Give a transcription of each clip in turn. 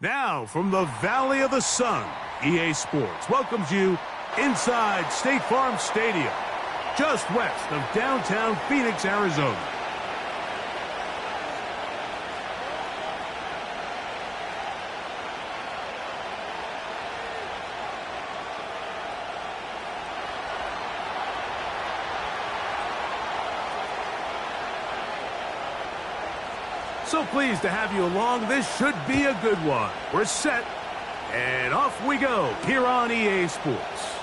Now, from the Valley of the Sun, EA Sports welcomes you inside State Farm Stadium, just west of downtown Phoenix, Arizona. So pleased to have you along. This should be a good one. We're set, and off we go here on EA Sports.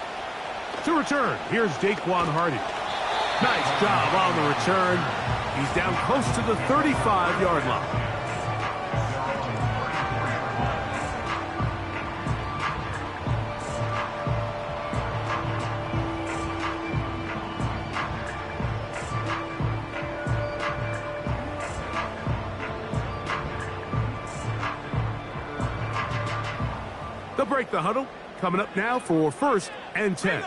To return, here's Daquan Hardy. Nice job on the return. He's down close to the 35-yard line. They'll break the huddle. Coming up now for 1st and 10.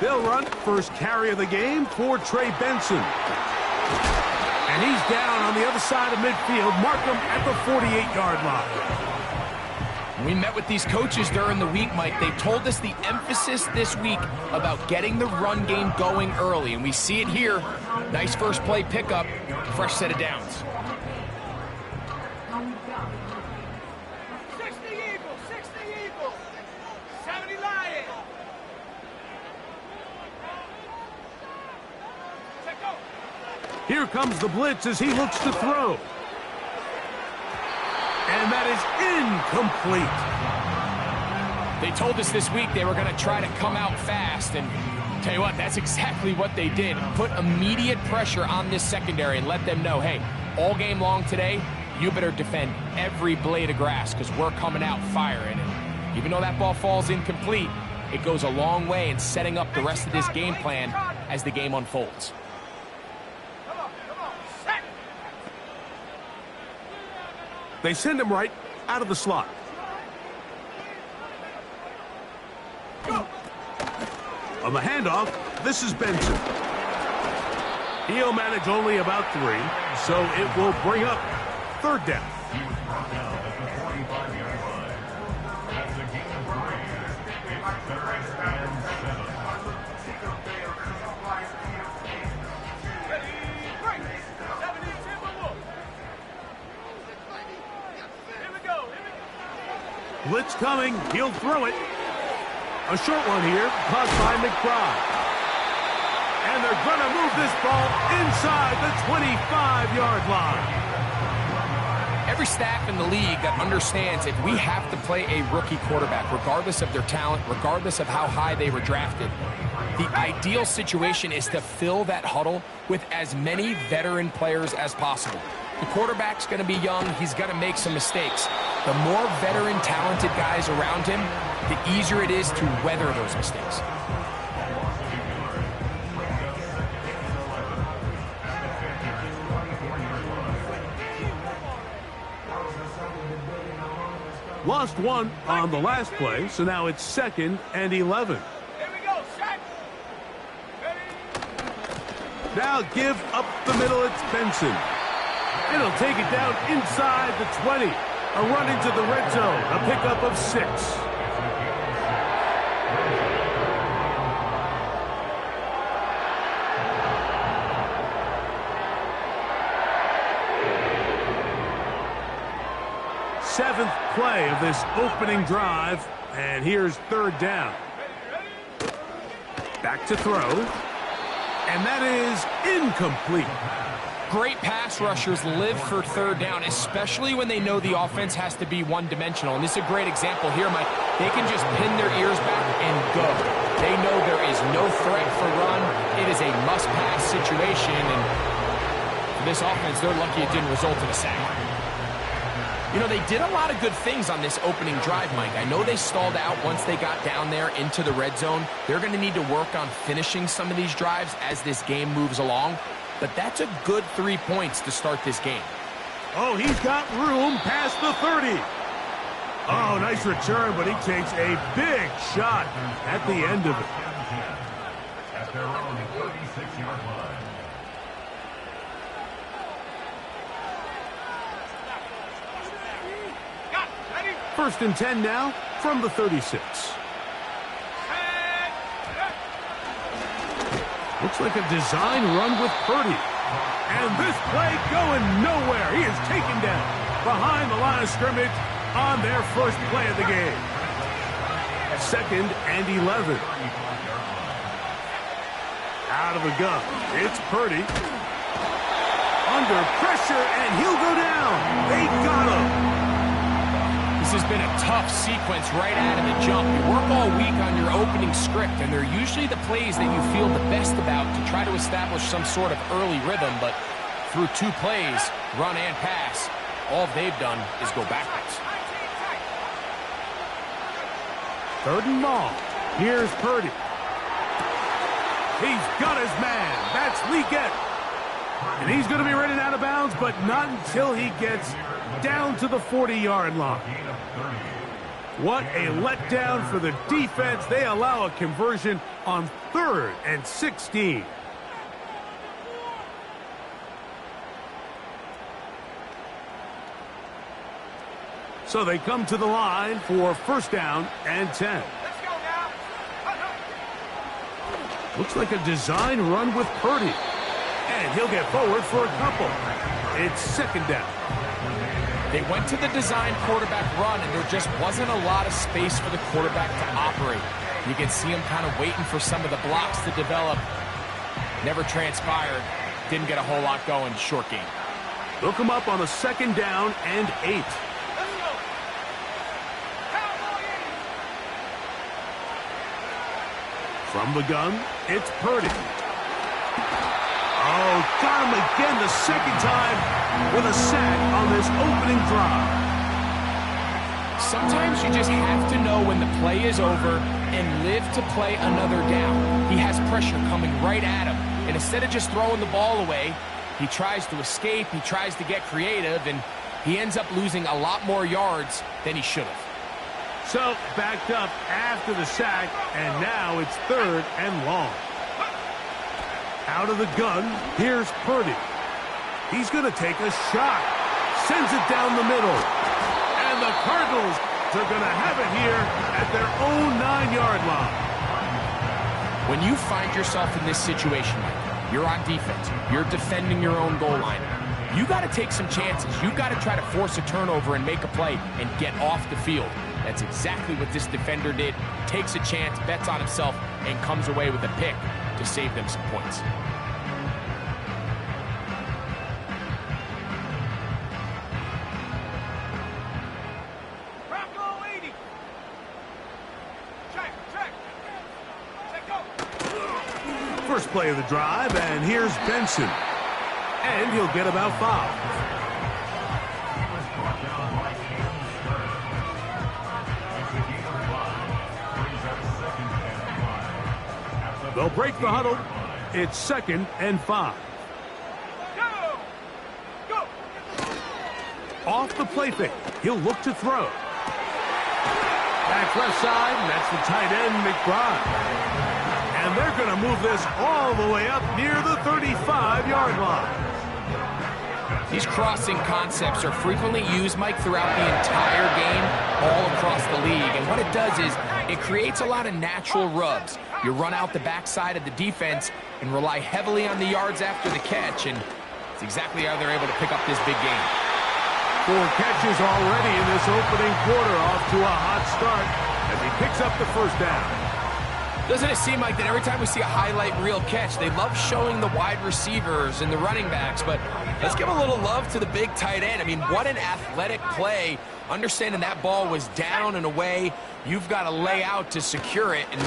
They'll run first carry of the game for Trey Benson. And he's down on the other side of midfield. Mark him at the 48-yard line. We met with these coaches during the week, Mike. They told us the emphasis this week about getting the run game going early, and we see it here. Nice first play pickup, fresh set of downs. 60 Eagles, 70 Lions. Here comes the blitz as he looks to throw. And that is incomplete. They told us this week they were going to try to come out fast, and tell you what, that's exactly what they did. Put immediate pressure on this secondary and let them know, hey, all game long today, you better defend every blade of grass because we're coming out firing. And even though that ball falls incomplete, it goes a long way in setting up the rest of this game plan as the game unfolds. They send him right out of the slot. On the handoff, this is Benson. He'll manage only about 3, so it will bring up 3rd down. Blitz coming. He'll throw it. A short one here, caught by McBride. And they're going to move this ball inside the 25-yard line. Every staff in the league that understands if we have to play a rookie quarterback, regardless of their talent, regardless of how high they were drafted, the ideal situation is to fill that huddle with as many veteran players as possible. The quarterback's going to be young. He's going to make some mistakes. The more veteran, talented guys around him, the easier it is to weather those mistakes. Lost one on the last play, so now it's 2nd and 11. Here we go, set. Now give up the middle, it's Benson. And he'll take it down inside the 20. A run into the red zone, a pickup of 6. Seventh play of this opening drive, and here's 3rd down. Back to throw, and that is incomplete. Great pass rushers live for 3rd down, especially when they know the offense has to be one-dimensional. And this is a great example here, Mike. They can just pin their ears back and go. They know there is no threat for run. It is a must-pass situation, and for this offense, they're lucky it didn't result in a sack. You know, they did a lot of good things on this opening drive, Mike. I know they stalled out once they got down there into the red zone. They're going to need to work on finishing some of these drives as this game moves along. But that's a good 3 points to start this game. Oh, he's got room past the 30. Oh, nice return, but he takes a big shot at the end of it. At their own 36-yard line. First and 10 now from the 36. Looks like a design run with Purdy. And this play going nowhere. He is taken down behind the line of scrimmage on their first play of the game. Second and 11. Out of the gun. It's Purdy. Under pressure, and he'll go down. They got him. This has been a tough sequence right out of the jump. You work all week on your opening script, and they're usually the plays that you feel the best about to try to establish some sort of early rhythm, but through 2 plays, run and pass, all they've done is go backwards. Third and long. Here's Purdy. He's got his man. That's Leggett. And he's going to be running out of bounds, but not until he gets down to the 40-yard line. What a letdown for the defense. They allow a conversion on 3rd and 16. So they come to the line for first down and 10. Let's go now. Looks like a design run with Purdy. And he'll get forward for a couple. It's second down. They went to the design quarterback run, and there just wasn't a lot of space for the quarterback to operate. You can see him kind of waiting for some of the blocks to develop. Never transpired. Didn't get a whole lot going. Short game. Look him up on a second down and 8. Let's go. Cowboy From the gun, it's Purdy. Oh, got him again the second time with a sack on this opening drive. Sometimes you just have to know when the play is over and live to play another down. He has pressure coming right at him, and instead of just throwing the ball away, he tries to escape, he tries to get creative, and he ends up losing a lot more yards than he should have. So, backed up after the sack, and now it's 3rd and long. Out of the gun, here's Purdy. He's going to take a shot. Sends it down the middle. And the Cardinals are going to have it here at their own 9-yard line. When you find yourself in this situation, you're on defense, you're defending your own goal line, you got to take some chances. You got to try to force a turnover and make a play and get off the field. That's exactly what this defender did. Takes a chance, bets on himself, and comes away with a pick to save them some points. Bronco 80. Check, check. Check, go. First play of the drive, and here's Benson. And he'll get about 5. They'll break the huddle. It's 2nd and 5. Go. Go. Off the play fake. He'll look to throw. Back left side, and that's the tight end, McBride. And they're going to move this all the way up near the 35-yard line. These crossing concepts are frequently used, Mike, throughout the entire game, all across the league. And what it does is it creates a lot of natural rubs. You run out the backside of the defense and rely heavily on the yards after the catch, and it's exactly how they're able to pick up this big game. 4 catches already in this opening quarter, off to a hot start as he picks up the first down. Doesn't it seem like that every time we see a highlight reel catch, they love showing the wide receivers and the running backs, but let's give a little love to the big tight end. I mean, what an athletic play. Understanding that ball was down and away, you've got to lay out to secure it, and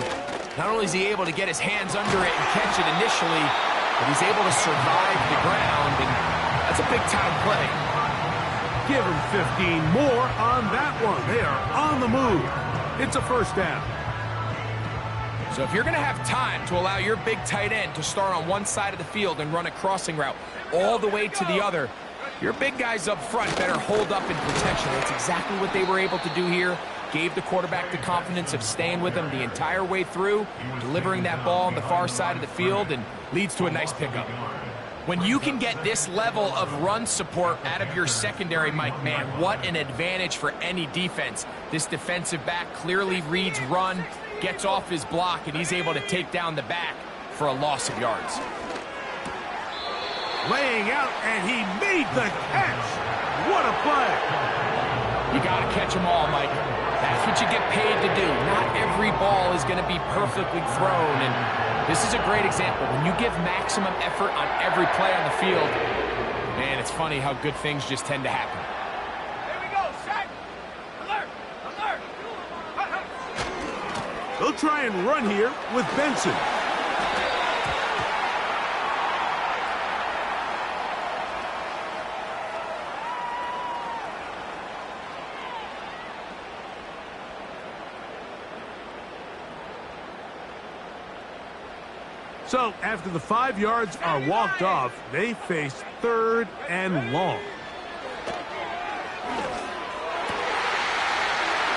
not only is he able to get his hands under it and catch it initially, but he's able to survive the ground, and that's a big-time play. Give him 15 more on that one. They are on the move. It's a first down. So if you're going to have time to allow your big tight end to start on one side of the field and run a crossing route all the way to the other, your big guys up front better hold up in protection. That's exactly what they were able to do here. Gave the quarterback the confidence of staying with him the entire way through, delivering that ball on the far side of the field, and leads to a nice pickup. When you can get this level of run support out of your secondary, Mike, man, what an advantage for any defense. This defensive back clearly reads run, gets off his block, and he's able to take down the back for a loss of yards. Laying out, and he made the catch. What a play. You got to catch them all, Mike. That's what you get paid to do. Not every ball is going to be perfectly thrown, and this is a great example. When you give maximum effort on every play on the field, man, it's funny how good things just tend to happen. Here we go, set. Alert, alert. They'll try and run here with Benson. So, after the 5 yards are walked off, they face 3rd and long.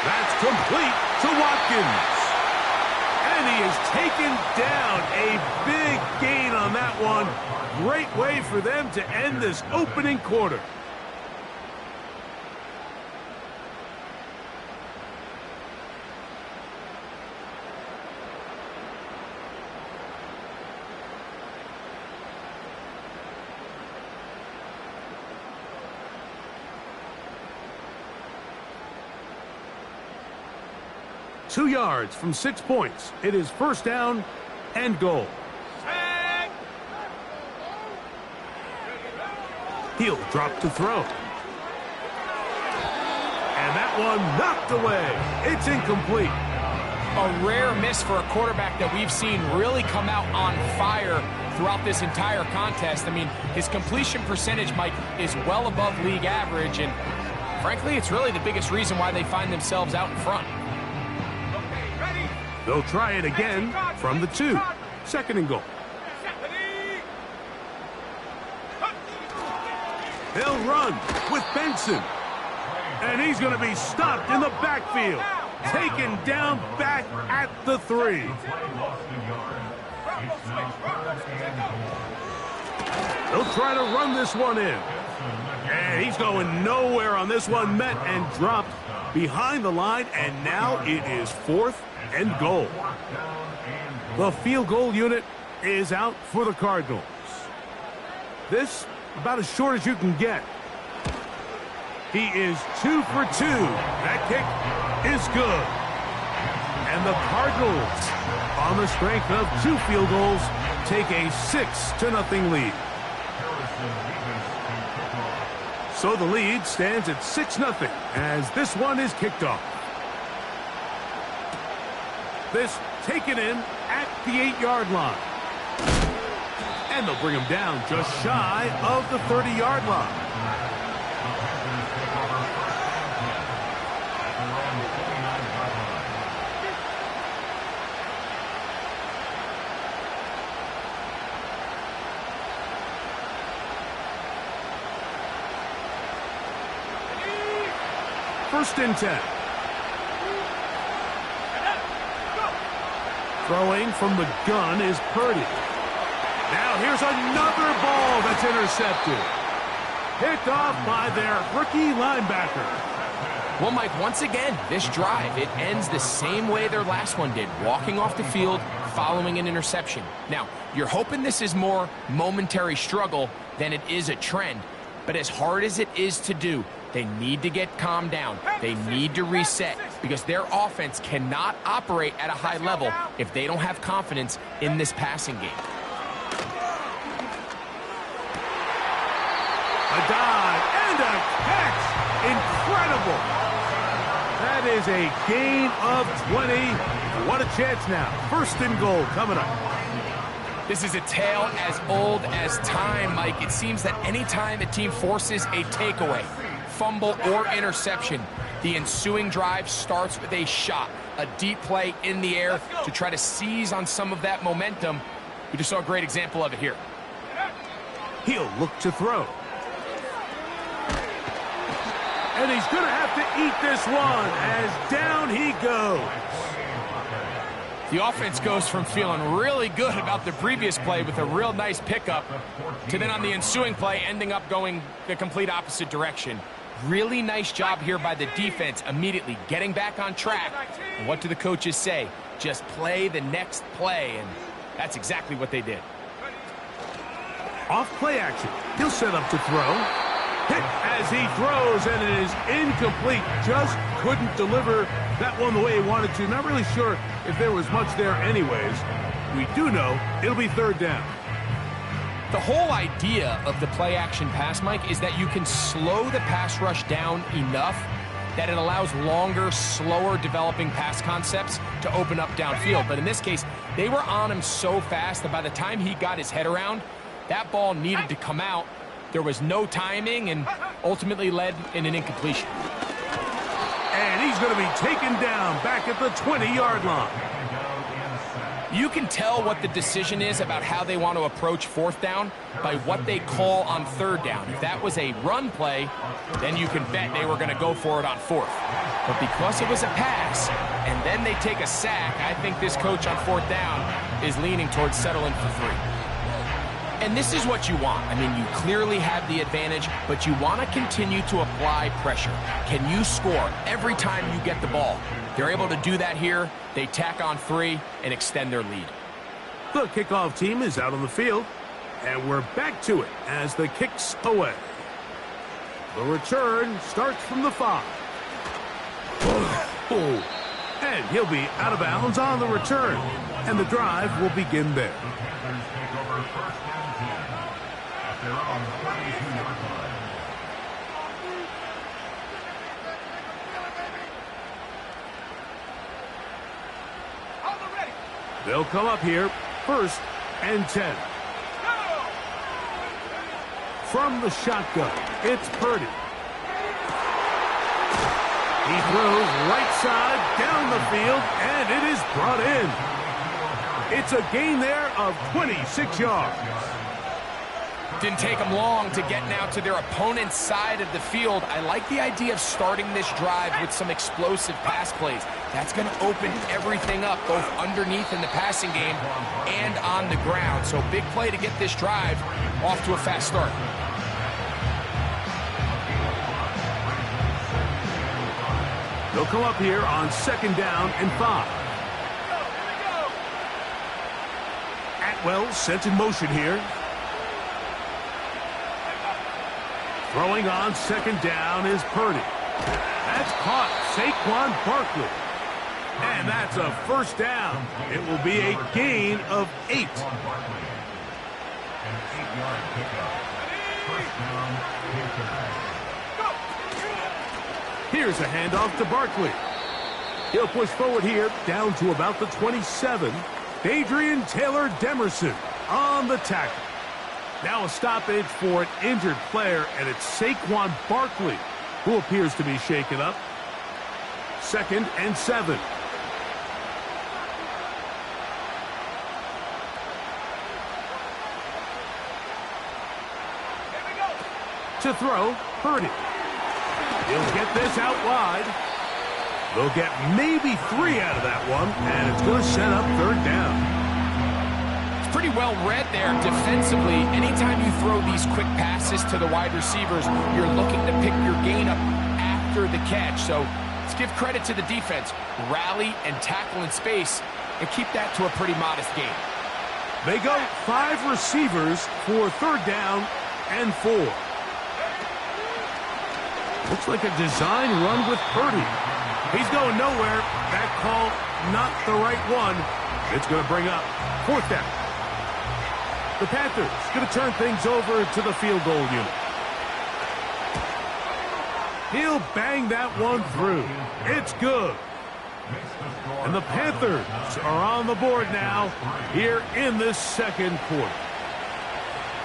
That's complete to Watkins. And he is taken down. A big gain on that one. Great way for them to end this opening quarter. Two yards from 6 points. It is 1st down and goal. Set. He'll drop to throw. And that one knocked away. It's incomplete. A rare miss for a quarterback that we've seen really come out on fire throughout this entire contest. I mean, his completion percentage, Mike, is well above league average, and frankly, it's really the biggest reason why they find themselves out in front. Okay, ready. They'll try it again from the 2. 2nd and goal. They'll run with Benson. And he's going to be stopped in the backfield. Taken down back at the 3. They'll try to run this one in. And he's going nowhere on this one. Met and dropped behind the line. And now it is 4th and goal. The field goal unit is out for the Cardinals. This about as short as you can get. He is 2 for 2. That kick is good. And the Cardinals, on the strength of 2 field goals, take a 6-0 lead. So the lead stands at 6-0 as this one is kicked off. This taken in at the 8-yard line. And they'll bring him down just shy of the 30-yard line. First and 10. Throwing from the gun is Purdy. Now here's another ball that's intercepted. Picked off by their rookie linebacker. Well, Mike, once again, this drive, it ends the same way their last one did, walking off the field, following an interception. Now, you're hoping this is more momentary struggle than it is a trend, but as hard as it is to do, they need to get calmed down. They need to reset because their offense cannot operate at a high level if they don't have confidence in this passing game. A dive and a catch. Incredible. That is a gain of 20. What a chance now. First and goal coming up. This is a tale as old as time, Mike. It seems that anytime a team forces a takeaway, fumble, or interception, the ensuing drive starts with a shot, a deep play in the air to try to seize on some of that momentum. We just saw a great example of it here. He'll look to throw. And he's going to have to eat this one as down he goes. The offense goes from feeling really good about the previous play with a real nice pickup to then on the ensuing play ending up going the complete opposite direction. Really nice job here by the defense, immediately getting back on track. And what do the coaches say? Just play the next play, and that's exactly what they did. Off play action. He'll set up to throw. Hit as he throws, and it is incomplete. Just couldn't deliver that one the way he wanted to. Not really sure if there was much there anyways. We do know it'll be third down. The whole idea of the play action pass, Mike, is that you can slow the pass rush down enough that it allows longer, slower developing pass concepts to open up downfield. But in this case, they were on him so fast that by the time he got his head around, that ball needed to come out. There was no timing and ultimately led in an incompletion. And he's going to be taken down back at the 20-yard line. You can tell what the decision is about how they want to approach fourth down by what they call on third down. If that was a run play, then you can bet they were going to go for it on fourth. But because it was a pass, and then they take a sack, I think this coach on fourth down is leaning towards settling for 3. And this is what you want. I mean, you clearly have the advantage, but you want to continue to apply pressure. Can you score every time you get the ball? They're able to do that here. They tack on 3 and extend their lead. The kickoff team is out on the field, and we're back to it as the kick's away. The return starts from the 5. And he'll be out of bounds on the return, and the drive will begin there. They'll come up here, 1st and 10. From the shotgun, it's Purdy. He throws right side down the field, and it is brought in. It's a gain there of 26 yards. Didn't take them long to get now to their opponent's side of the field. I like the idea of starting this drive with some explosive pass plays. That's going to open everything up, both underneath in the passing game and on the ground. So big play to get this drive off to a fast start. They'll come up here on 2nd down and 5. Atwell sent in motion here. Throwing on 2nd down is Purdy. That's caught. Saquon Barkley. And that's a 1st down. It will be a gain of 8. Here's a handoff to Barkley. He'll push forward here down to about the 27. Adrian Taylor Demerson on the tackle. Now a stoppage for an injured player, and it's Saquon Barkley who appears to be shaken up. 2nd and 7. To throw, Purdy. He'll get this out wide. They'll get maybe 3 out of that one, and it's going to set up 3rd down. Pretty well read there defensively. Anytime you throw these quick passes to the wide receivers, you're looking to pick your gain up after the catch. So let's give credit to the defense. Rally and tackle in space and keep that to a pretty modest gain. They go 5 receivers for 3rd down and 4. Looks like a design run with Purdy. He's going nowhere. That call, not the right one. It's going to bring up 4th down. The Panthers going to turn things over to the field goal unit. He'll bang that one through. It's good. And the Panthers are on the board now here in this 2nd quarter.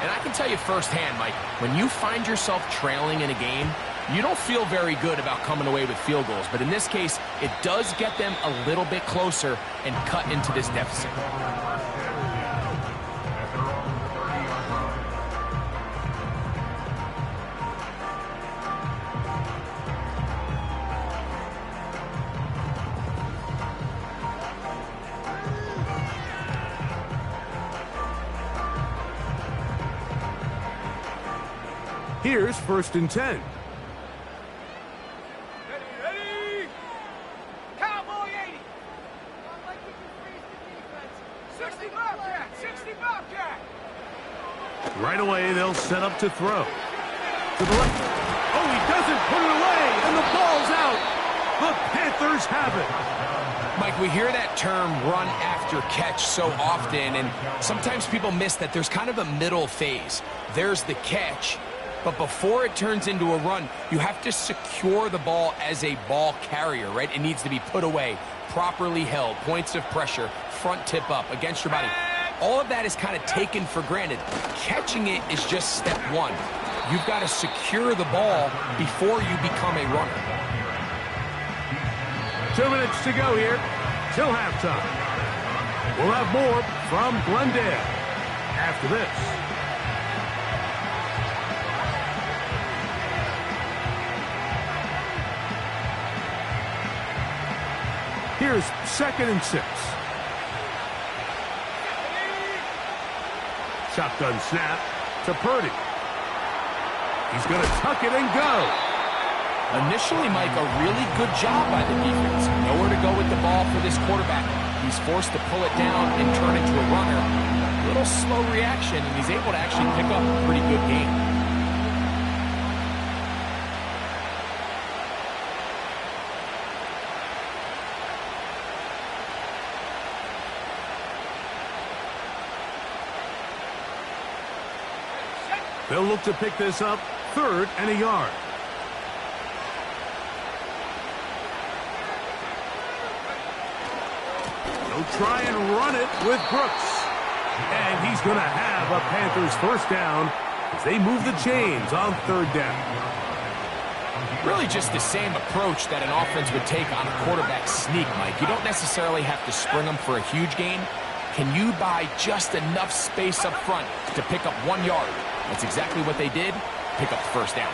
And I can tell you firsthand, Mike, when you find yourself trailing in a game, you don't feel very good about coming away with field goals. But in this case, it does get them a little bit closer and cut into this deficit. Here's 1st and 10. Ready? Cowboy 80. 60 Bobcat, 60 Bobcat. Right away, they'll set up to throw. To the left. Oh, he doesn't put it away, and the ball's out. The Panthers have it. Mike, we hear that term run after catch so often, and sometimes people miss that there's kind of a middle phase. There's the catch, but before it turns into a run, you have to secure the ball as a ball carrier, right? It needs to be put away, properly held, points of pressure, front tip up against your body. All of that is kind of taken for granted. Catching it is just step one. You've got to secure the ball before you become a runner. 2 minutes to go here till halftime. We'll have more from Glendale after this. Here's 2nd and 6. Shotgun snap to Purdy. He's going to tuck it and go. Initially, Mike, a really good job by the defense. Nowhere to go with the ball for this quarterback. He's forced to pull it down and turn into a runner. A little slow reaction, and he's able to actually pick up a pretty good gain. They'll look to pick this up, 3rd and a yard. They'll try and run it with Brooks. And he's going to have a Panthers 1st down as they move the chains on 3rd down. Really just the same approach that an offense would take on a quarterback sneak, Mike. You don't necessarily have to spring them for a huge gain. Can you buy just enough space up front to pick up 1 yard? That's exactly what they did. Pick up the 1st down.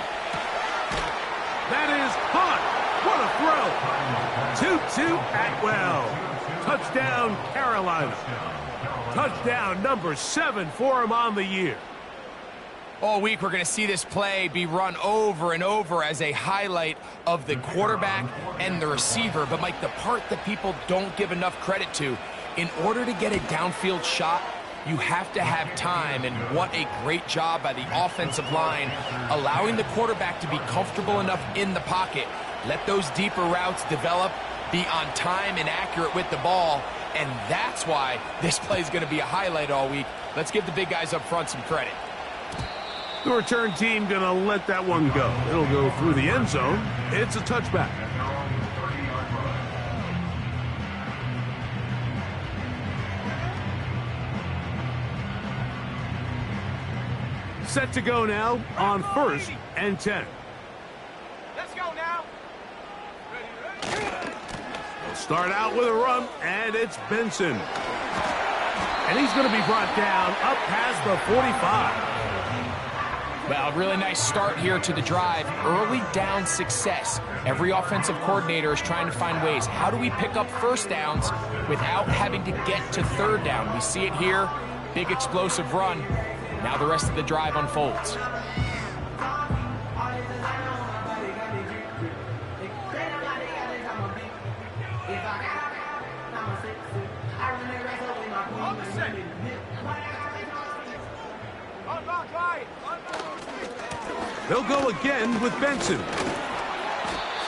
That is hot. What a throw. 2-2 Atwell. Touchdown, Carolina. Touchdown number 7 for him on the year. All week, we're going to see this play be run over and over as a highlight of the quarterback and the receiver. But, Mike, the part that people don't give enough credit to, in order to get a downfield shot, you have to have time, and what a great job by the offensive line, allowing the quarterback to be comfortable enough in the pocket. Let those deeper routes develop, be on time and accurate with the ball, and that's why this play is going to be a highlight all week. Let's give the big guys up front some credit. The return team going to let that one go. It'll go through the end zone. It's a touchback. Set to go now on 1st and 10. Let's go now. Ready. They'll start out with a run, and it's Benson. And he's going to be brought down up past the 45. Well, really nice start here to the drive. Early down success. Every offensive coordinator is trying to find ways. How do we pick up 1st downs without having to get to 3rd down? We see it here. Big explosive run. Now the rest of the drive unfolds. They'll go again with Benson.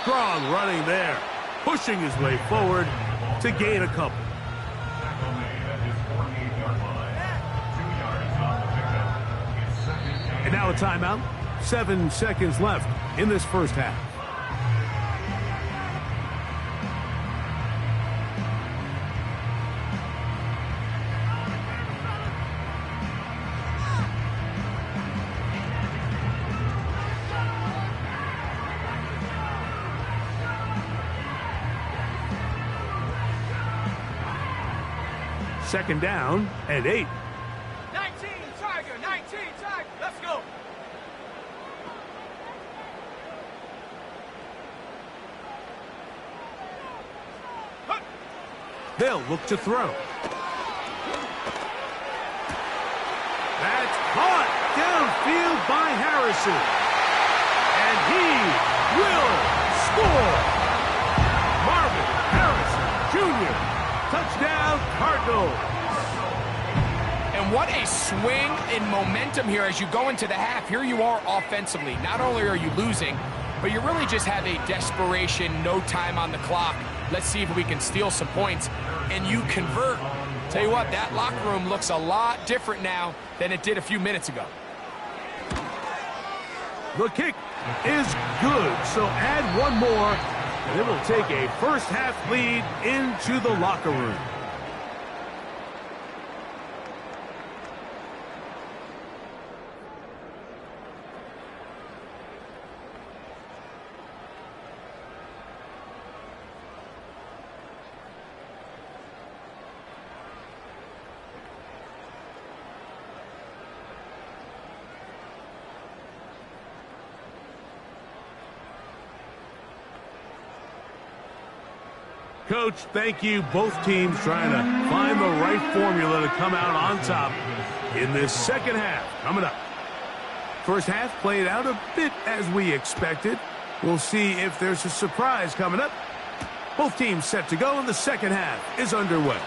Strong running there, pushing his way forward to gain a couple. And now a timeout. 7 seconds left in this 1st half. Second down and 8. 19 Tiger, 19 Tiger. Let's go. They'll look to throw. That's caught downfield by Harrison. And he will score. Marvin Harrison Jr. Touchdown, Cardinals. And what a swing in momentum here as you go into the half. Here you are offensively. Not only are you losing, but you really just have a desperation, no time on the clock. Let's see if we can steal some points. And you convert. Tell you what, that locker room looks a lot different now than it did a few minutes ago. The kick is good, so add one more, and it'll take a first-half lead into the locker room. Coach, thank you. Both teams trying to find the right formula to come out on top in this second half. Coming up. First half played out a bit as we expected. We'll see if there's a surprise coming up. Both teams set to go, and the second half is underway.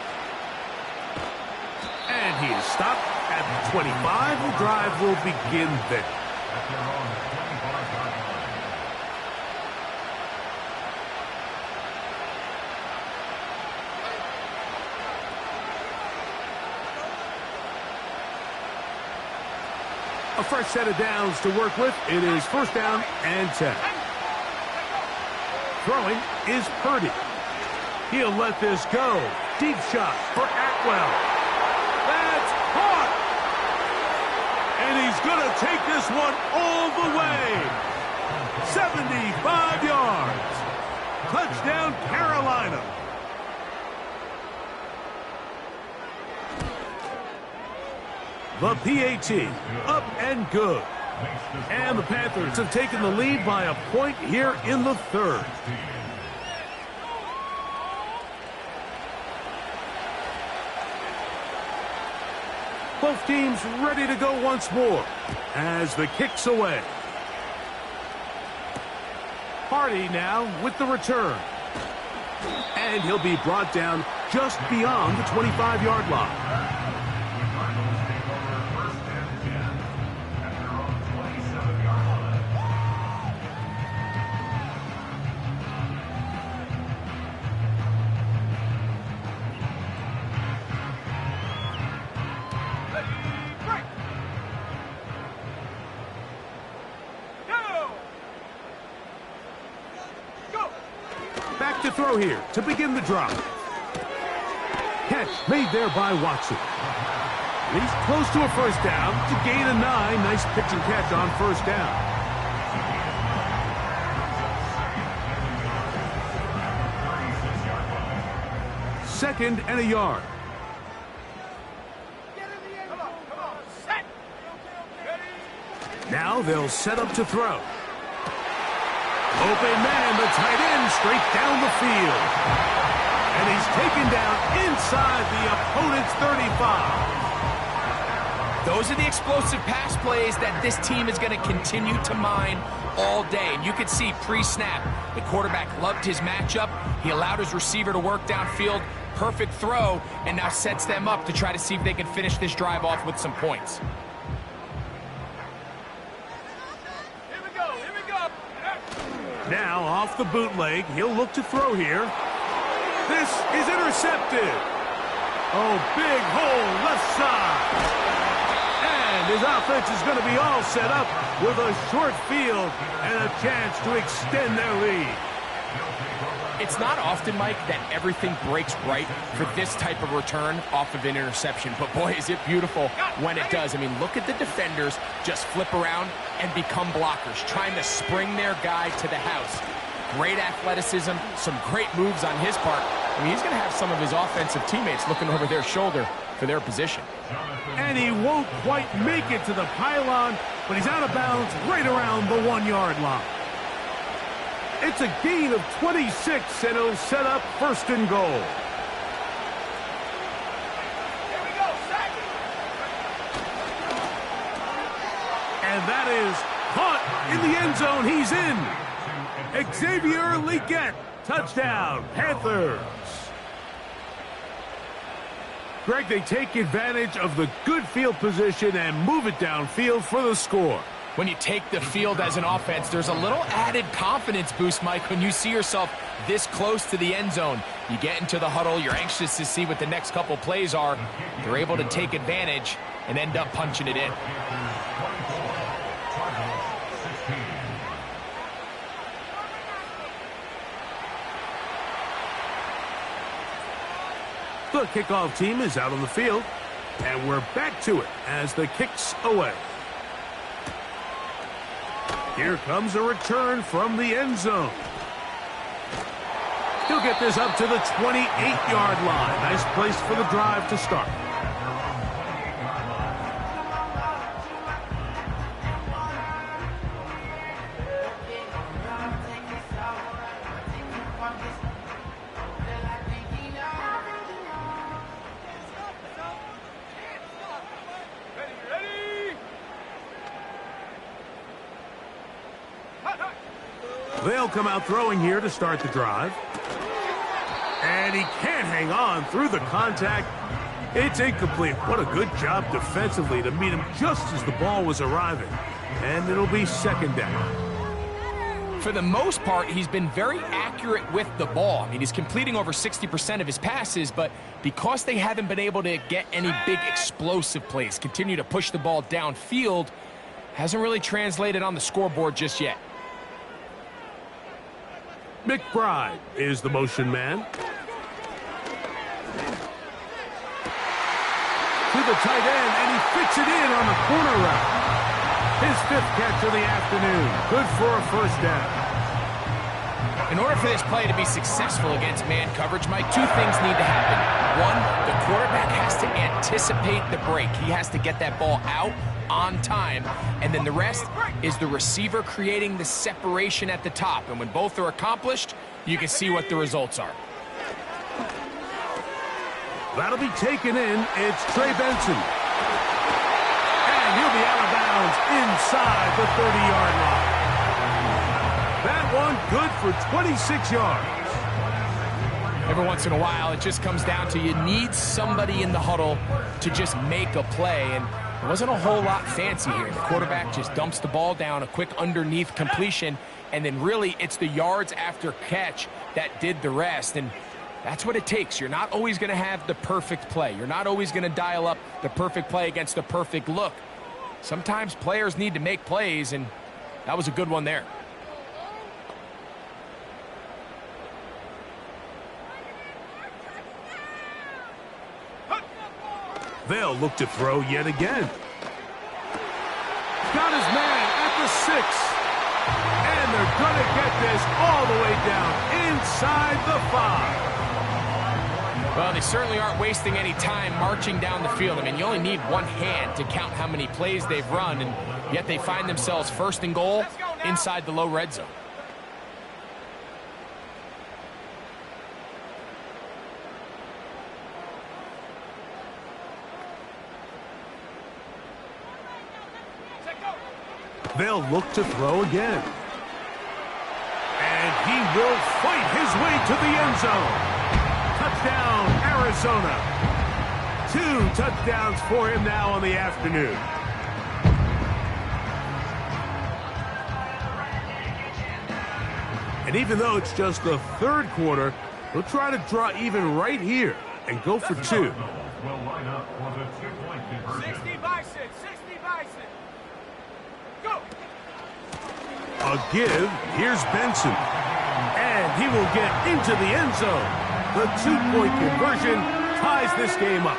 And he is stopped at the 25. The drive will begin there. A fresh set of downs to work with. It is first down and 10. Throwing is Purdy. He'll let this go. Deep shot for Atwell. That's caught. And he's going to take this one all the way. 75 yards. Touchdown, Carolina. The PAT, up and good. And the Panthers have taken the lead by a point here in the third. Both teams ready to go once more as the kick's away. Hardy now with the return. And he'll be brought down just beyond the 25-yard line. To throw here to begin the drive. Catch made there by Watson. He's close to a first down to gain a 9. Nice pitch and catch on first down. Second and a yard. Now they'll set up to throw. Open man, the tight end, straight down the field. And he's taken down inside the opponent's 35. Those are the explosive pass plays that this team is going to continue to mine all day. And you can see pre-snap, the quarterback loved his matchup. He allowed his receiver to work downfield. Perfect throw, and now sets them up to try to see if they can finish this drive off with some points. Now off the bootleg, he'll look to throw here. This is intercepted. Oh, big hole left side. And his offense is going to be all set up with a short field and a chance to extend their lead. It's not often, Mike, that everything breaks right for this type of return off of an interception. But, boy, is it beautiful when it does. I mean, look at the defenders just flip around and become blockers, trying to spring their guy to the house. Great athleticism, some great moves on his part. I mean, he's going to have some of his offensive teammates looking over their shoulder for their position. And he won't quite make it to the pylon, but he's out of bounds right around the 1-yard line. It's a gain of 26, and it'll set up first and goal. Here we go, second. And that is Caught in the end zone. He's in. Xavier Legette. Touchdown, Panthers. Greg, they take advantage of the good field position and move it downfield for the score. When you take the field as an offense, there's a little added confidence boost, Mike, when you see yourself this close to the end zone. You get into the huddle, you're anxious to see what the next couple plays are. They're able to take advantage and end up punching it in. The kickoff team is out on the field, and we're back to it as the kick's away. Here comes a return from the end zone. He'll get this up to the 28-yard line. Nice place for the drive to start. They'll come out throwing here to start the drive. And he can't hang on through the contact. It's incomplete. What a good job defensively to meet him just as the ball was arriving. And it'll be second down. For the most part, he's been very accurate with the ball. I mean, he's completing over 60% of his passes, but because they haven't been able to get any big explosive plays, continue to push the ball downfield, hasn't really translated on the scoreboard just yet. McBride is the motion man. To the tight end, and he fits it in on the corner route. His fifth catch of the afternoon. Good for a first down. In order for this play to be successful against man coverage, Mike, two things need to happen. One, the quarterback has to anticipate the break. He has to get that ball out on time. And then the rest is the receiver creating the separation at the top. And when both are accomplished, you can see what the results are. That'll be taken in. It's Trey Benson. And he'll be out of bounds inside the 30-yard line. That one good for 26 yards. Every once in a while, it just comes down to you need somebody in the huddle to just make a play. And it wasn't a whole lot fancy here. The quarterback just dumps the ball down, a quick underneath completion, and then really it's the yards after catch that did the rest. And that's what it takes. You're not always going to have the perfect play. You're not always going to dial up the perfect play against the perfect look. Sometimes players need to make plays, and that was a good one there. They'll look to throw yet again. Got his man at the 6. And they're going to get this all the way down inside the 5. Well, they certainly aren't wasting any time marching down the field. I mean, you only need one hand to count how many plays they've run, and yet they find themselves first and goal inside the low red zone. They'll look to throw again. And he will fight his way to the end zone. Touchdown, Arizona. 2 touchdowns for him now on the afternoon. And even though it's just the third quarter, he'll try to draw even right here and go for 2. 60 Bison, 60 Bison. Go! A give. Here's Benson. And he will get into the end zone. The 2-point conversion ties this game up.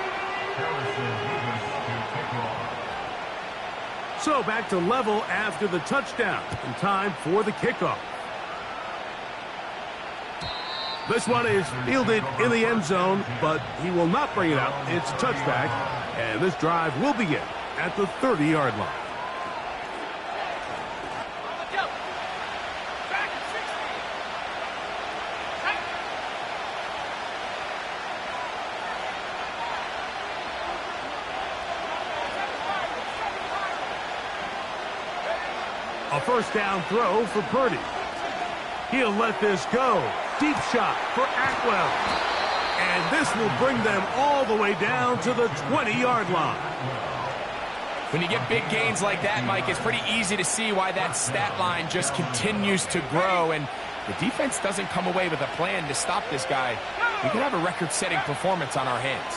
So back to level after the touchdown. And time for the kickoff. This one is fielded in the end zone, but he will not bring it out. It's a touchback. And this drive will begin at the 30-yard line. A first down throw for Purdy. He'll let this go. Deep shot for Atwell. And this will bring them all the way down to the 20-yard line. When you get big gains like that, Mike, it's pretty easy to see why that stat line just continues to grow. And the defense doesn't come away with a plan to stop this guy. We could have a record-setting performance on our hands.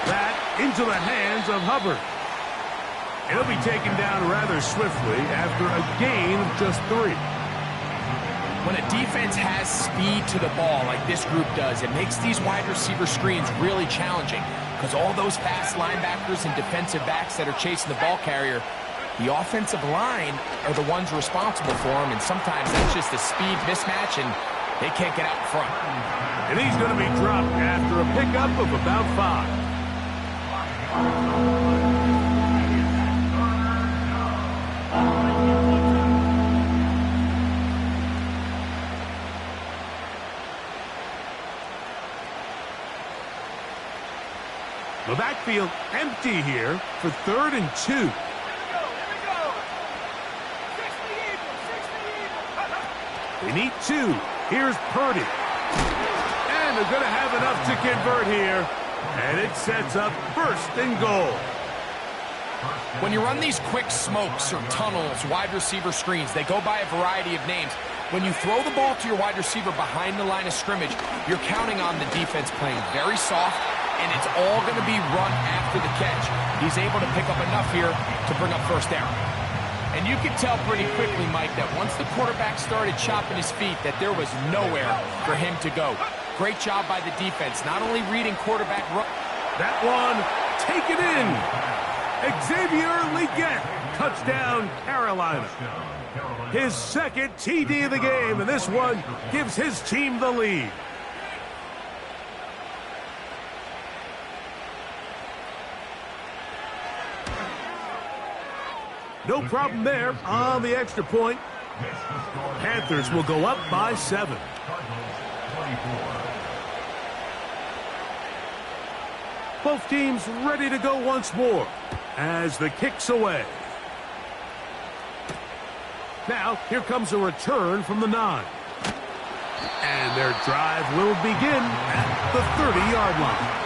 That into the hands of Hubbard. He'll be taken down rather swiftly after a gain of just 3. When a defense has speed to the ball like this group does, it makes these wide receiver screens really challenging because all those fast linebackers and defensive backs that are chasing the ball carrier, the offensive line are the ones responsible for them, and sometimes that's just a speed mismatch, and they can't get out in front. And he's going to be dropped after a pickup of about 5. The backfield empty here for 3rd and 2. Here we go. Six the Eagles. They need 2. Here's Purdy. And they're going to have enough to convert here. And it sets up 1st and goal. When you run these quick smokes or tunnels, wide receiver screens, they go by a variety of names. When you throw the ball to your wide receiver behind the line of scrimmage, you're counting on the defense playing very soft, and it's all going to be run after the catch. He's able to pick up enough here to bring up 1st down. And you can tell pretty quickly, Mike, that once the quarterback started chopping his feet, that there was nowhere for him to go. Great job by the defense, not only reading quarterback run. That one taken in. Xavier Legette, touchdown Carolina. His 2nd TD of the game, and this one gives his team the lead. No problem there on the extra point. Panthers will go up by 7. Both teams ready to go once more as the kick's away. Now, here comes a return from the 9. And their drive will begin at the 30-yard line.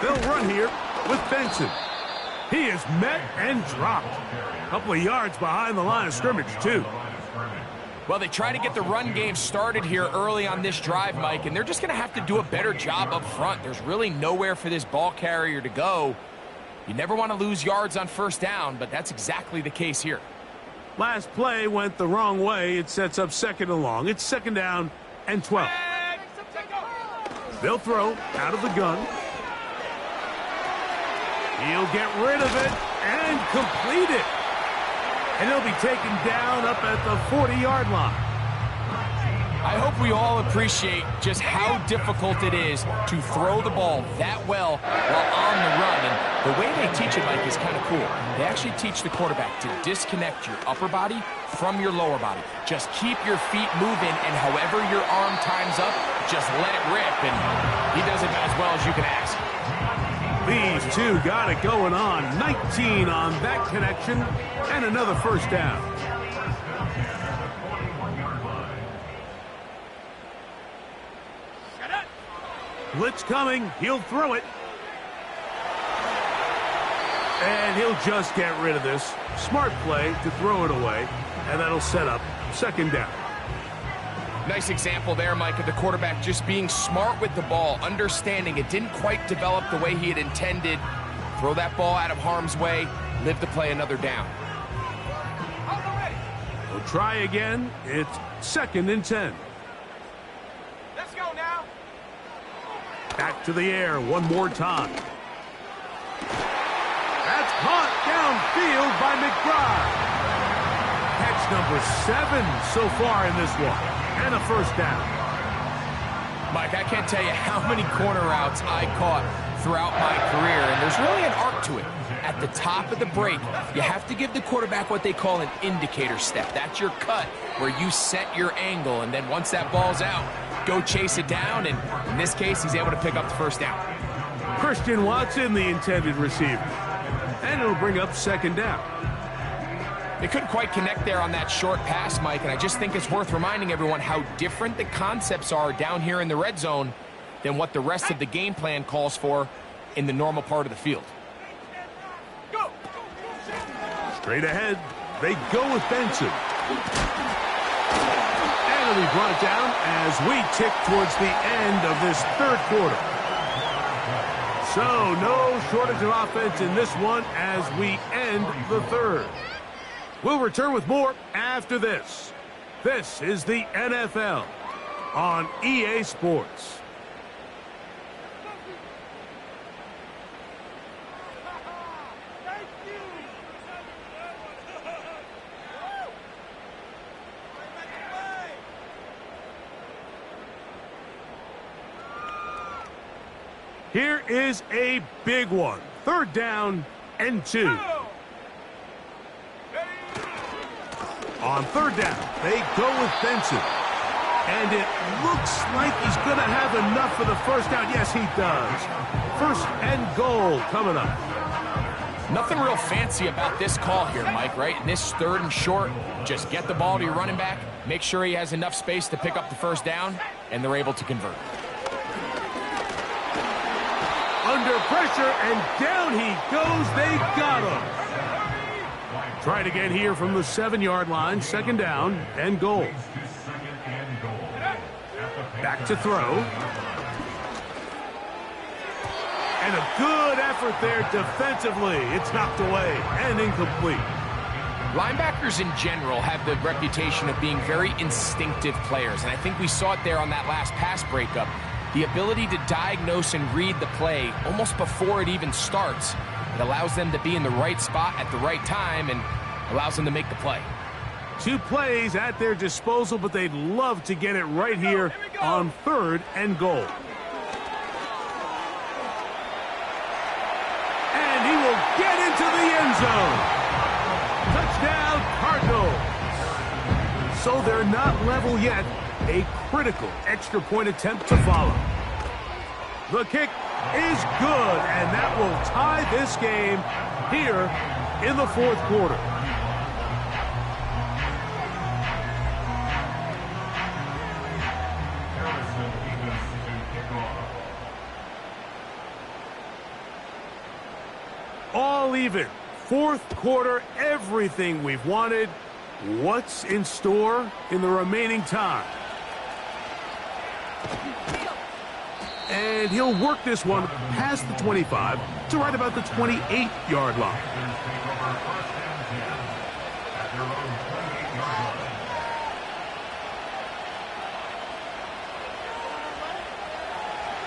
They'll run here with Benson. He is met and dropped. A couple of yards behind the line of scrimmage, too. Well, they try to get the run game started here early on this drive, Mike, and they're just going to have to do a better job up front. There's really nowhere for this ball carrier to go. You never want to lose yards on 1st down, but that's exactly the case here. Last play went the wrong way. It sets up 2nd and long. It's 2nd down and 12. They'll throw out of the gun. He'll get rid of it and complete it. And he'll be taken down up at the 40-yard line. I hope we all appreciate just how difficult it is to throw the ball that well while on the run. And the way they teach it, Mike, is kind of cool. They actually teach the quarterback to disconnect your upper body from your lower body. Just keep your feet moving, and however your arm times up, just let it rip. And he does it as well as you can ask. These two got it going on. 19 on that connection, and another 1st down. Blitz coming. He'll throw it. And he'll just get rid of this. Smart play to throw it away, and that'll set up 2nd down. Nice example there, Mike, of the quarterback just being smart with the ball, understanding it didn't quite develop the way he had intended. Throw that ball out of harm's way, live to play another down. We'll try again. It's 2nd and 10. Let's go now. Back to the air one more time. That's caught downfield by McBride. Catch number 7 so far in this one. And a 1st down. Mike, I can't tell you how many corner routes I caught throughout my career, and there's really an art to it. At the top of the break, you have to give the quarterback what they call an indicator step. That's your cut, where you set your angle, and then once that ball's out, go chase it down, and in this case, he's able to pick up the first down. Christian Watson, the intended receiver. And it'll bring up second down. They couldn't quite connect there on that short pass, Mike, and I just think it's worth reminding everyone how different the concepts are down here in the red zone than what the rest of the game plan calls for in the normal part of the field. Straight ahead, they go with Benson. And it'll be brought down as we tick towards the end of this third quarter. So, no shortage of offense in this one as we end the third. We'll return with more after this. This is the NFL on EA Sports. Here is a big one. Third down and 2. On third down, they go with Benson. And it looks like he's going to have enough for the first down. Yes, he does. First and goal coming up. Nothing real fancy about this call here, Mike, right? In this third and short, just get the ball to your running back, make sure he has enough space to pick up the first down, and they're able to convert. Under pressure, and down he goes. They got him. Trying again here from the 7-yard line. Second down and goal. Back to throw. And a good effort there defensively. It's knocked away and incomplete. Linebackers in general have the reputation of being very instinctive players, and I think we saw it there on that last pass breakup. The ability to diagnose and read the play almost before it even starts. It allows them to be in the right spot at the right time and allows them to make the play. 2 plays at their disposal, but they'd love to get it right here on third and goal. And he will get into the end zone. Touchdown, Cardinals. So they're not level yet. A critical extra point attempt to follow. The kick is good, and that will tie this game here in the fourth quarter. All even. Fourth quarter, everything we've wanted. What's in store in the remaining time? And he'll work this one past the 25 to right about the 28-yard line.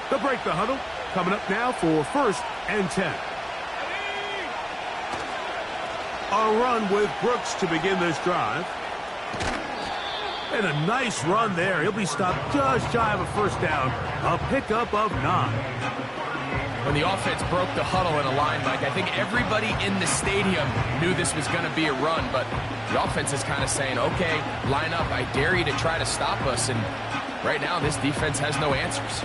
They'll break the huddle. Coming up now for first and 10. A run with Brooks to begin this drive. And a nice run there. He'll be stopped just shy of a first down. A pickup of 9. When the offense broke the huddle in a line, Mike, I think everybody in the stadium knew this was going to be a run, but the offense is kind of saying, okay, line up. I dare you to try to stop us. And right now, this defense has no answers.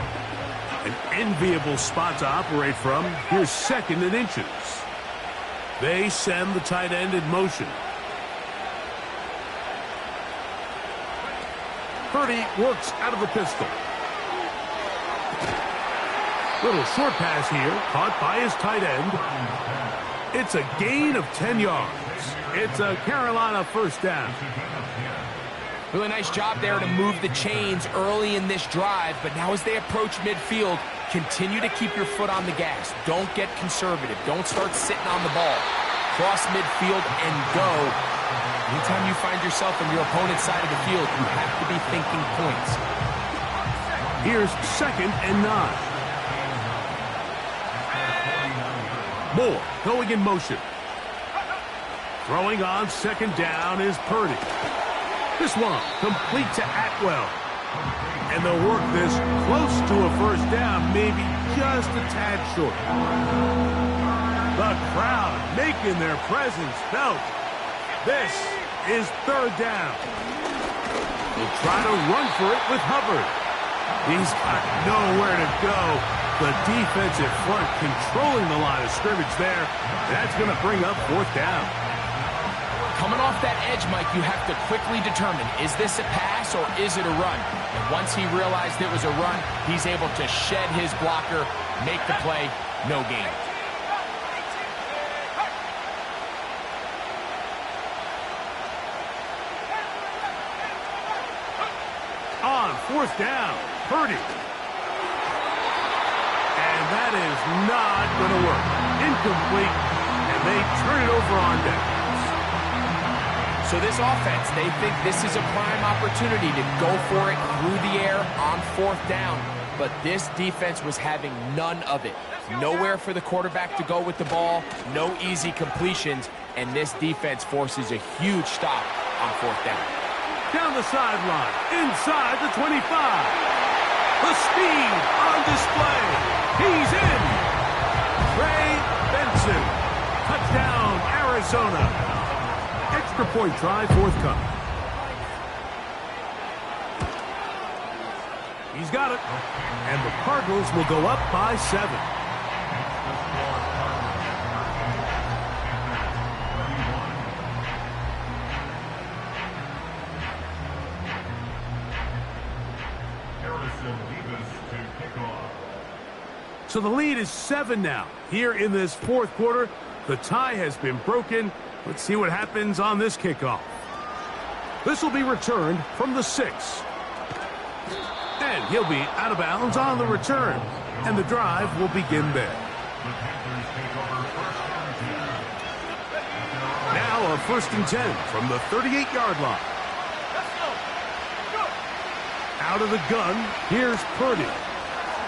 An enviable spot to operate from. Here's second and inches. They send the tight end in motion. Purdy works out of the pistol. Little short pass here, caught by his tight end. It's a gain of 10 yards. It's a Carolina first down. Really nice job there to move the chains early in this drive, but now as they approach midfield, continue to keep your foot on the gas. Don't get conservative. Don't start sitting on the ball. Cross midfield and go. Anytime you find yourself on your opponent's side of the field, you have to be thinking points. Here's second and 9. Moore going in motion. Throwing on second down is Purdy. This one complete to Atwell. And they'll work this close to a first down, maybe just a tad short. The crowd making their presence felt. This is third down. He'll try to run for it with Hubbard. He's got nowhere to go. The defensive front controlling the line of scrimmage there. That's going to bring up fourth down. Coming off that edge, Mike, you have to quickly determine, is this a pass or is it a run? And once he realized it was a run, he's able to shed his blocker, make the play, no gain. On fourth down, Purdy. And that is not going to work. Incomplete, and they turn it over on downs. So this offense, they think this is a prime opportunity to go for it through the air on fourth down. But this defense was having none of it. Nowhere for the quarterback to go with the ball, no easy completions, and this defense forces a huge stop on fourth down. Down the sideline, inside the 25. The speed on display. He's in. Trey Benson. Touchdown, Arizona. Extra point try forthcoming. He's got it. And the Cardinals will go up by 7. So the lead is 7 now. Here in this fourth quarter, the tie has been broken. Let's see what happens on this kickoff. This will be returned from the 6. And he'll be out of bounds on the return. And the drive will begin there. Now a 1st and 10 from the 38-yard line. Out of the gun, here's Purdy.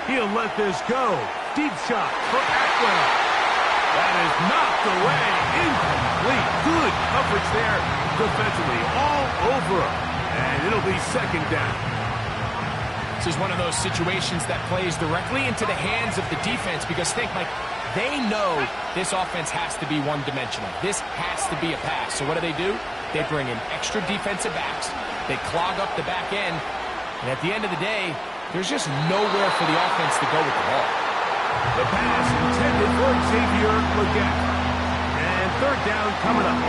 He'll let this go. Deep shot for Atwell. That is knocked away. Incomplete. Good coverage there defensively all over him. And it'll be 2nd down. This is one of those situations that plays directly into the hands of the defense because think, Mike, they know this offense has to be one-dimensional. This has to be a pass. So what do? They bring in extra defensive backs. They clog up the back end. And at the end of the day, there's just nowhere for the offense to go with the ball. The pass intended for Xavier Legette. And 3rd down coming up.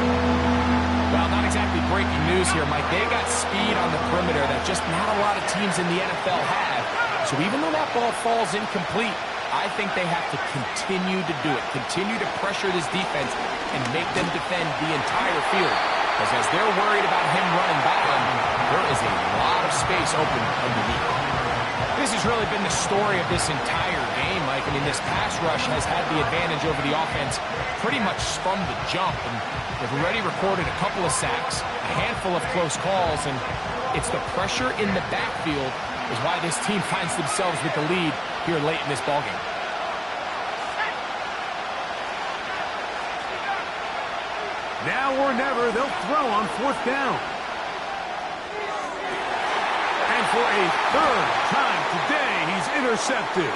Well, not exactly breaking news here, Mike. They got speed on the perimeter that just not a lot of teams in the NFL have. So even though that ball falls incomplete, I think they have to continue to do it. Continue to pressure this defense and make them defend the entire field. Because as they're worried about him running by them, there is a lot of space open underneath. This has really been the story of this entire game, Mike. I mean, this pass rush has had the advantage over the offense pretty much from the jump. And they've already recorded a couple of sacks, a handful of close calls, and it's the pressure in the backfield is why this team finds themselves with the lead here late in this ballgame. Now or never, they'll throw on 4th down. And for a 3rd time today, he's intercepted.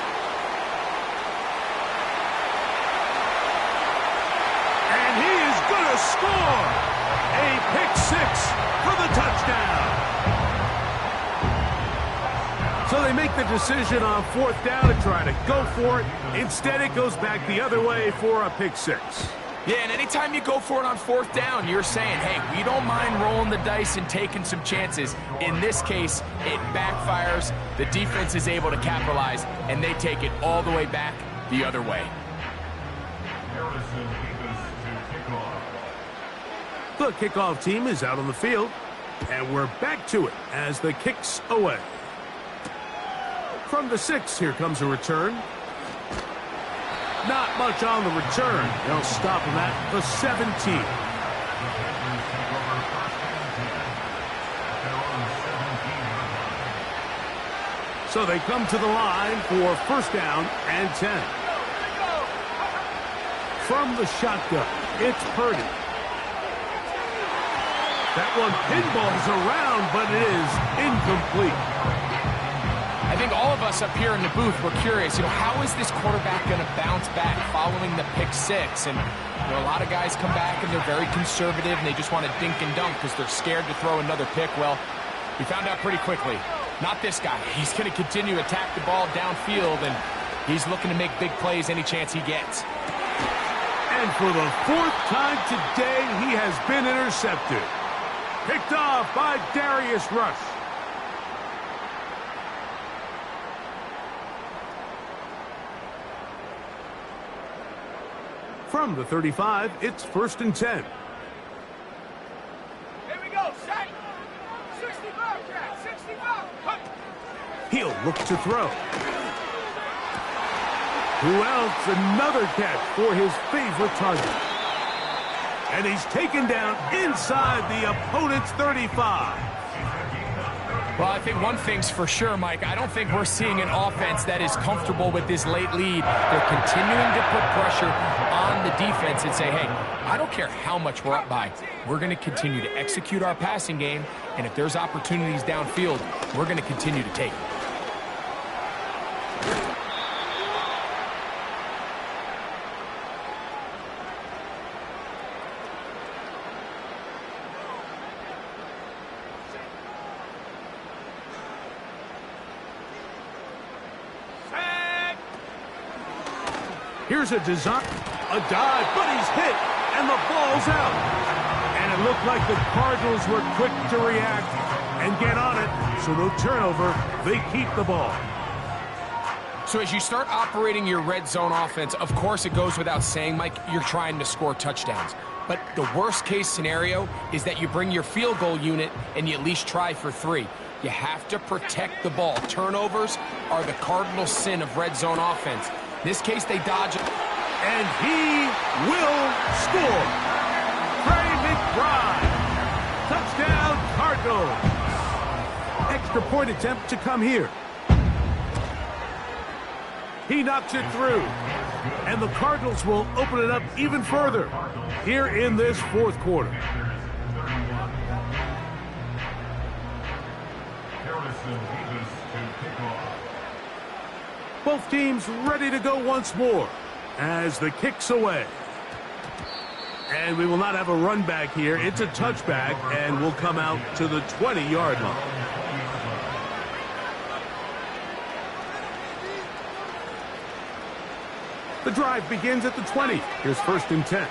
And he is going to score. A pick-6 for the touchdown. So they make the decision on 4th down to try to go for it. Instead, it goes back the other way for a pick-6. Yeah, and anytime you go for it on 4th down, you're saying, hey, we don't mind rolling the dice and taking some chances. In this case, it backfires. The defense is able to capitalize, and they take it all the way back the other way. The kickoff team is out on the field, and we're back to it as the kick's away. From the 6, here comes a return. Not much on the return. They'll stop him at the 17. So they come to the line for 1st down and 10. From the shotgun, it's Purdy. That one pinballs around, but it is incomplete. I think all of us up here in the booth were curious, how is this quarterback going to bounce back following the pick six? And a lot of guys come back and they're very conservative and they just want to dink and dunk because they're scared to throw another pick. Well, we found out pretty quickly. Not this guy. He's going to continue to attack the ball downfield, and he's looking to make big plays any chance he gets. And for the fourth time today, he has been intercepted. Picked off by Darius Rush. From the 35, it's 1st and 10. Here we go, set. 65, Jack, 65. Hup. He'll look to throw. Who else? Another catch for his favorite target. And he's taken down inside the opponent's 35. Well, I think one thing's for sure, Mike. I don't think we're seeing an offense that is comfortable with this late lead. They're continuing to put pressure on the defense and say, hey, I don't care how much we're up by. We're going to continue to execute our passing game, and if there's opportunities downfield, we're going to continue to take them. Here's a dive, but he's hit, and the ball's out. And it looked like the Cardinals were quick to react and get on it, so no turnover. They keep the ball. So as you start operating your red zone offense, of course it goes without saying, Mike, you're trying to score touchdowns. But the worst case scenario is that you bring your field goal unit and you at least try for 3. You have to protect the ball. Turnovers are the cardinal sin of red zone offense. In this case, they dodge it. And he will score. Trey McBride. Touchdown, Cardinals. Extra point attempt to come here. He knocks it through. And the Cardinals will open it up even further here in this fourth quarter. Both teams ready to go once more as the kick's away. And we will not have a run back here. It's a touchback, and we'll come out to the 20-yard line. The drive begins at the 20. Here's 1st and 10.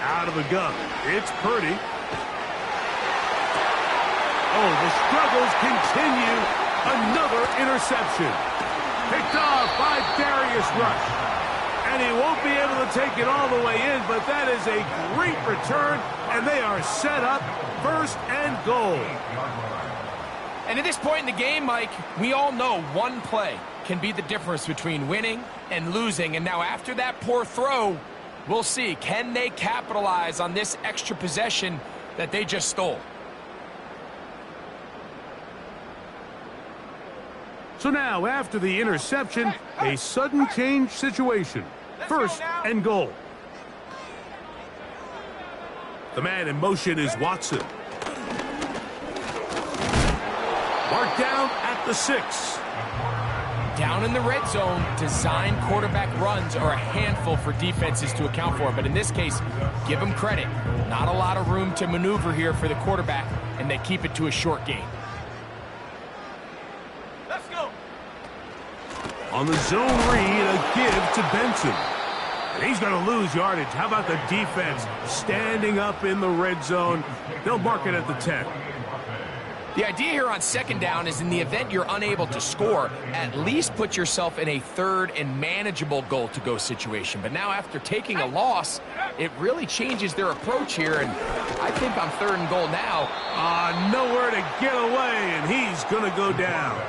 Out of the gun. It's Purdy. Oh, the struggles continue. Another interception. Picked off by Darius Rush. And he won't be able to take it all the way in, but that is a great return, and they are set up 1st and goal. And at this point in the game, Mike, we all know one play can be the difference between winning and losing. And now after that poor throw, we'll see, can they capitalize on this extra possession that they just stole? So now, after the interception, a sudden change situation. 1st and goal. The man in motion is Watson. Marked down at the 6. Down in the red zone, design quarterback runs are a handful for defenses to account for. But in this case, give them credit. Not a lot of room to maneuver here for the quarterback, and they keep it to a short game. Let's go. On the zone read, a give to Benson. And he's going to lose yardage. How about the defense standing up in the red zone? They'll mark it at the 10. The idea here on 2nd down is in the event you're unable to score, at least put yourself in a 3rd and manageable goal-to-go situation. But now after taking a loss, it really changes their approach here. And I think on 3rd and goal now. Nowhere to get away, and he's going to go down.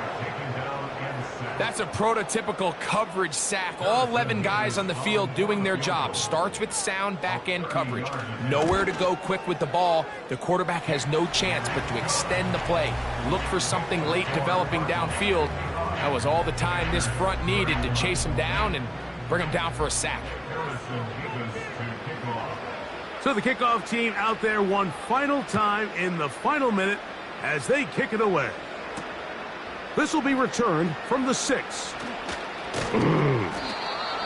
That's a prototypical coverage sack. All 11 guys on the field doing their job. Starts with sound back-end coverage. Nowhere to go quick with the ball. The quarterback has no chance but to extend the play. Look for something late developing downfield. That was all the time this front needed to chase him down, and bring him down for a sack. So the kickoff team out there one final time in the final minute as they kick it away. This will be returned from the 6.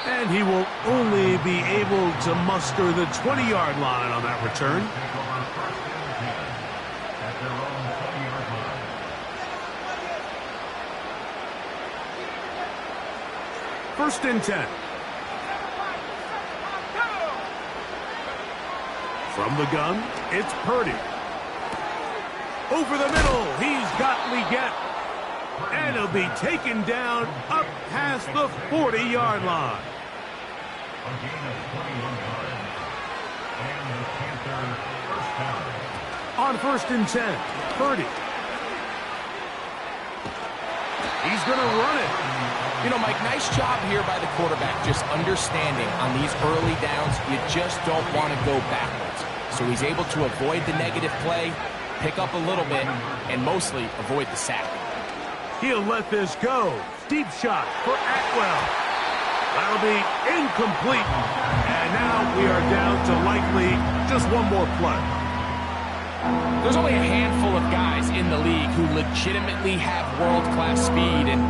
And he will only be able to muster the 20-yard line on that return. First and 10. From the gun, it's Purdy. Over the middle, he's got Leggett. And he'll be taken down up past the 40-yard line. A gain of 21 yards. And the Panthers first down. On first and 10, Purdy. He's going to run it. You know, Mike, nice job here by the quarterback, just understanding on these early downs, you just don't want to go backwards. So he's able to avoid the negative play, pick up a little bit, and mostly avoid the sack. He'll let this go. Deep shot for Atwell. That'll be incomplete. And now we are down to likely just one more play. There's only a handful of guys in the league who legitimately have world-class speed, and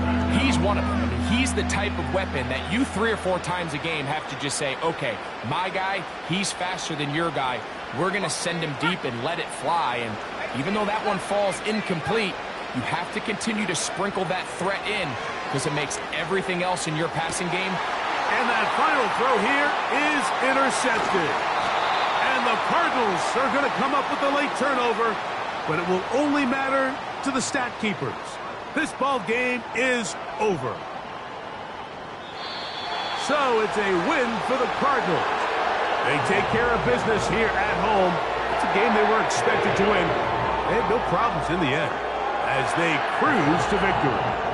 he's one of them. I mean, he's the type of weapon that you 3 or 4 times a game have to just say, okay, my guy, he's faster than your guy. We're going to send him deep and let it fly. And even though that one falls incomplete, you have to continue to sprinkle that threat in because it makes everything else in your passing game. And that final throw here is intercepted. And the Cardinals are going to come up with a late turnover, but it will only matter to the stat keepers. This ball game is over. So it's a win for the Cardinals. They take care of business here at home. It's a game they were expected to win. They had no problems in the end as they cruise to victory.